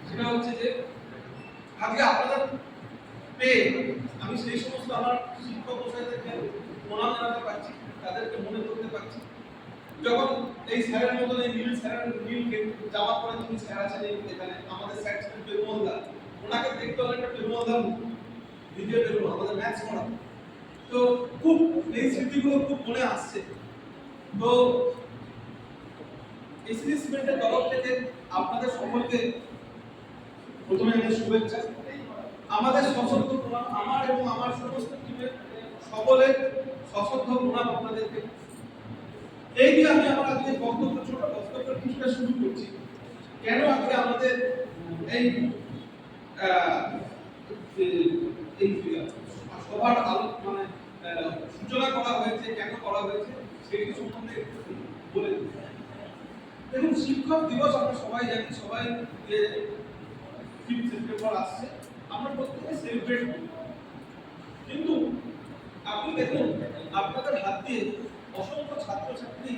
সেটা হচ্ছে যে আজকে আপনাদের পেয়ে আমি সেই সমস্ত আমার শিক্ষক মশাইদেরকে প্রণাম জানাতে পারছি, তাদেরকে মনে করতে পারছি। যখন এই স্যারের মতন এই নীল জামা পরে যিনি স্যার আছেন এখানে, আমাদের স্যার ছিলেন পেরুমলদা, ওনাকে দেখতে অনেকটা পেরুমলদার ভিডিও পেরুমল আমাদের ম্যাথস পড়া। তো খুব এই স্মৃতিগুলো খুব মনে আসছে। তো এসিডি সিমেন্টের তরফ থেকে আপনাদের সকলকে প্রথমে আমি শুভেচ্ছা। আমাদের সশস্ত্র প্রণাম, আমার এবং আমার সমস্ত টিমের সকলের সশস্ত্র প্রণাম আপনাদেরকে। এই যে আমি আমার আজকে ছোট বক্তব্য কিছুটা শুরু করছি। কেন আজকে আমাদের এই সবার মানে সূচনা করা হয়েছে, কেন করা হয়েছে সেই সম্বন্ধে বলে দিই। দেখুন, শিক্ষক দিবস আমরা সবাই জানি, সবাই যে 5 সেপ্টেম্বর আসছে, আমরা প্রত্যেকে সেলিব্রেট করি। কিন্তু আপনি দেখুন, আপনাদের হাত দিয়ে অসংখ্য ছাত্রছাত্রী